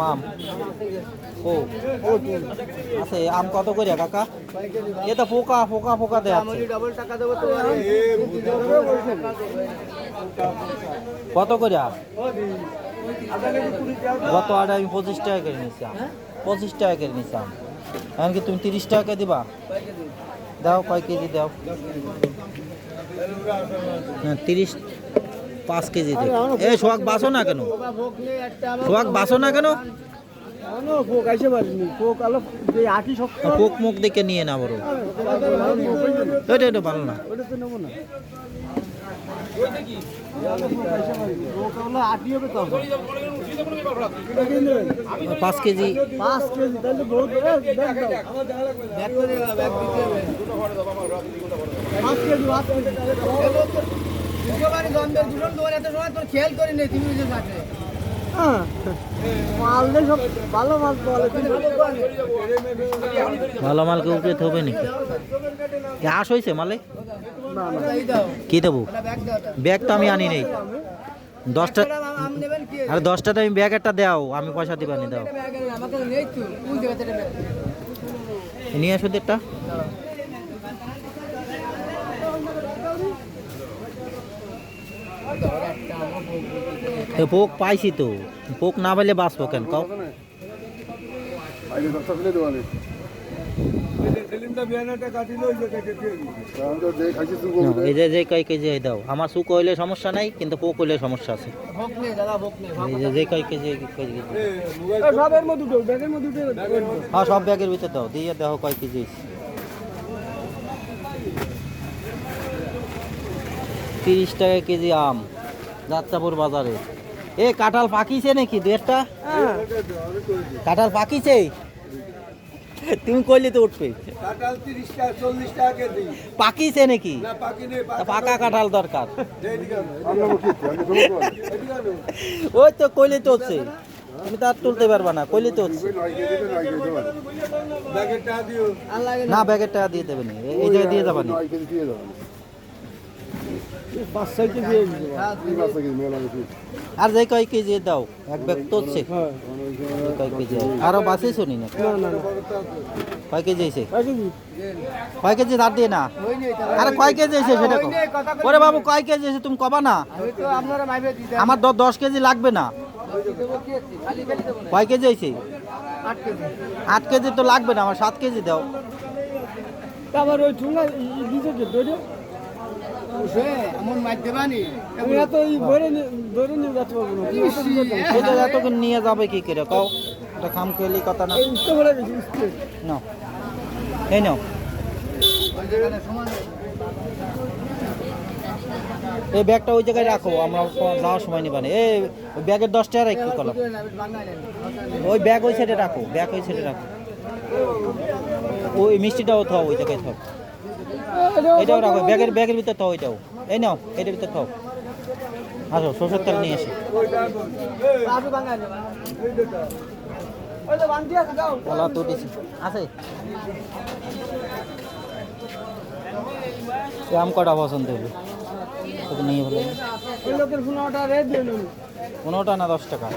আম ও আছে আম কত করে কাকা? এ তো পোকা পোকা পোকা দেয় কত করে? গত আড়ে আমি 25 টাকা করে নিয়েছি আম, 25 টাকা করে নিয়েছি আম। এমনকি তুমি 30 টাকা দিবা? দাও কয় কেজি দাও? 30 5 কেজি দেব। এই সোহাগ বাসো না কেন? সোহাগ বাসো না কেন? পোক মুখ দেখে নিয়ে না বড়, ওইটা এটা ভালো না। 5 কেজি খেয়াল করি নেই তুমি ভালো মালকে উপরে হবে নাকি? আস হয়েছে মালে কি দেবো? ব্যাগ তো আমি আনি নেই। 10টা আরে 10টাতে আমি ব্যাগ একটা দাও, আমি পয়সা দিবানি দাও। নিয়ে আসো একটা। পোক পাইছি তো, পোক না পাইলে বাঁচবো কেন কাউ? এই যে কয় কেজি দাও, আমার সুখ হইলে সমস্যা নাই, কিন্তু পোক হইলে সমস্যা আছে। যে কয় কেজি হ্যাঁ সব ব্যাগের ভিতরে দাও, দিয়ে দেখো কয় কেজি। 30 টাকা কেজি আম যাত্রাপুর বাজারে। এ কাঁঠাল পাকিছে নাকি? 1.5টা কাঁঠাল পাকিছে? তুমি কইলে তো উঠবে। কাঁঠাল 30 টাকা 40 টাকা কেজি পাকিছে নাকি? না পাকি নেই, পাকা কাঁঠাল দরকার। আমরা ওই তো কইলে তো হচ্ছে, তুমি তো আর তুলতে পারবা না, কইলে তো হচ্ছে। ব্যাগের টাকা দিও। না ব্যাগের টাকা দিয়ে দেবে না, এই জায়গায় দিয়ে যাবা না। আর যে কয় কেজি দাও, এক ব্যাগ তোলছে কয় কেজি আরো বাসে শুনি না কয় কেজি এসে, কয় কেজি ধার দিয়ে না। আরে কয় কেজি এসে সেটা কও। ওরে বাবু কয় কেজি এসে তুমি কবা না? আমার 10 কেজি লাগবে না। কয় কেজি এসে? 8 কেজি তো লাগবে না আমার, 7 কেজি দাও। আবার ওই ঠুঙ্গা দিছে কে দড়ি এমন মাইতে বানি এগুলা তো এই বরে দড়ি নিয়ে যেতে পারবো না। সেটা এতক্ষণ নিয়ে যাবে কি করে কও? এটা খাম খেলি কথা না। উঠতে বলে গেছি নাও এই নাও, এই ব্যাগটা ওই জায়গায় রাখো, আমরা যাওয়ার সময় নিবানি। এই ব্যাগের 10 টাকা একটু কলম, ওই ব্যাগ ওই সাইডে রাখো, ব্যাগ ওই সাইডে রাখো। ওই মিষ্টিটাও থাও ওই জায়গায় থাও, এটাও রাখো ব্যাগের ভিতরে থাও, ওইটাও এই নাও এটার ভিতরে থাও। আসো সরষের তেল নিয়ে এসে কলা তো দিছি আছে। আম কটা পছন্দ হলো তোকে নিয়ে ভালো? 15টা না 10 টাকা?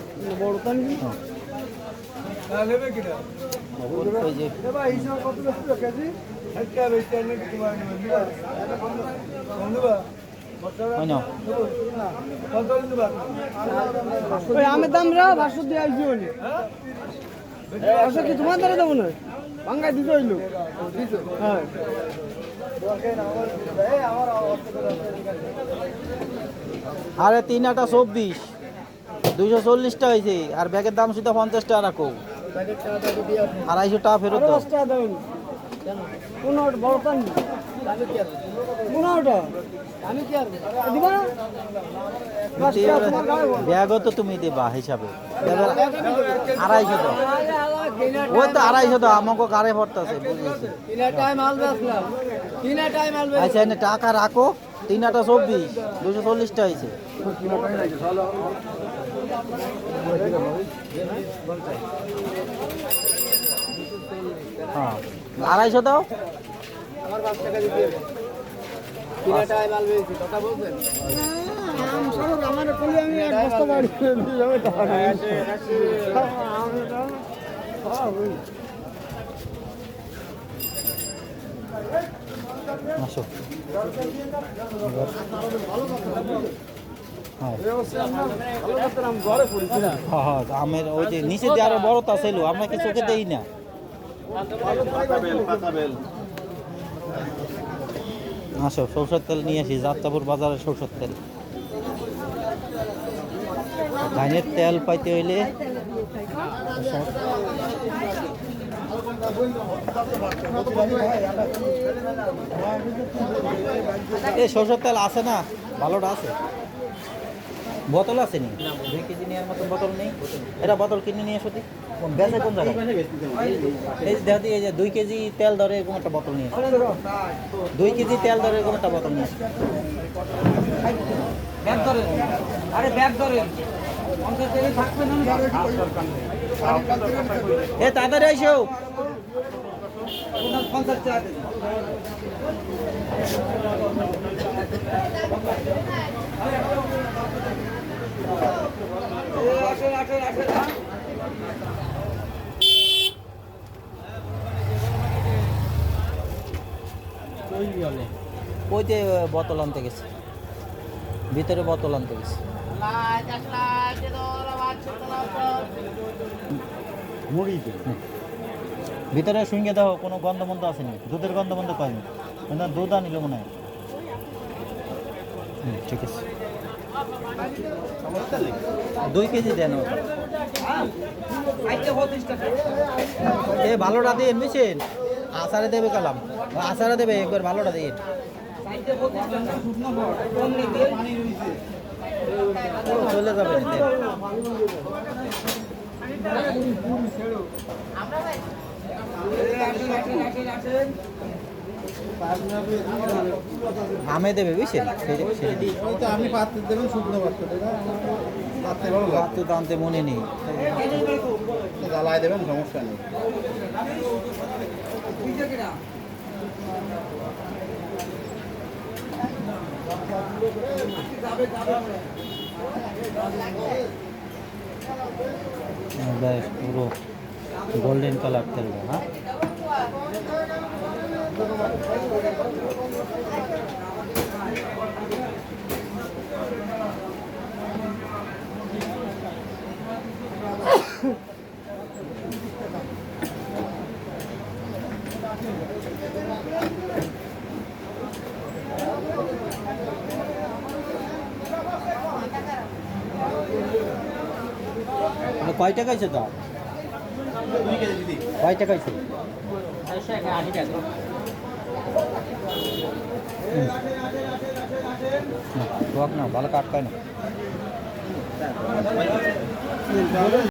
ওই যে আমের দাম রা 500 দিয়ে আইছি বলি কি তোমার দ্বারা দেবো না ভাঙ্গাই দিতে হইলো। হ্যাঁ আরে 3 আটা 24 240 টাকা হয়েছে, আর ব্যাগের দাম শুধু 50 টাকা রাখো, 250 টাকা ফেরত দাও। 10 টাকা দেবেন 15 বড় পান 15টা আমি কি আর দিবা না? ব্যাগও তো তুমি দিবা হিসাবে, 250 দাও। ওই তো 250 দাও, আমাকে কারে পড়তেছে বুঝেছি। আচ্ছা এনে টাকা রাখো, 3 আটা 24 240 টাকা হয়েছে। হ্যাঁ 250 দাও। আমার 5 টাকা দিতে হবে। কিনাটায় মাল বেশি কথা বলছেন? আমার কোলে আমি এক বস্তা বাড়ি দিয়ে যাবে টাকা। আসো হ্যাঁ হ্যাঁ আমের ওই যে নিচে দিয়ে আরো বড় তা ছিল আমরা কি চোখে দেই না। আসো সরষের তেল নিয়ে আসি যাত্রাপুর বাজারে সরষের তেল ধানের তেল পাইতে হইলে এই সরষের তেল আছে না ভালোটা আছে বোতল আছে নি 2 কেজি নেওয়ার মতন বোতল নেই এটা বোতল কিনে নিয়ে এসো বেঁচে কোন জায়গায় এই দেখি এই যে 2 কেজি তেল ধরে এরকম একটা বোতল নিয়ে 2 কেজি তেল ধরে এরকম একটা বোতল নিয়ে ব্যাগ ধরে আরে ব্যাগ ধরে 50 কেজি থাকবে না এ তাড়াতাড়ি আইসো 50 টাকা কইতে বোতল আনতে গেছে ভিতরে বোতল আনতে গেছে ভিতরে শুনে দাও কোনো গন্ধ মন্ধ আসেনি দুধের গন্ধ মন্ধ পাইনি দুধ আনিল মনে হয় ঠিক আছে 2 কেজি দেন এ ভালোটা দিয়ে মিশেন আচারে দেবে কালাম আচারে দেবে একবার ভালোটা দিয়ে চলে যাবে আমে দেবে বুঝছেন আপনি পাত্র দেবেন শুকনো পাত্র দামতে মনে নেই জ্বালায় দেবেন সমস্যা নেই বেশ পুরো গোল্ডেন কালার তেলটা হ্যাঁ কয় টাকা আছে তো কয় টাকা আছে না ভালো কাট পায় না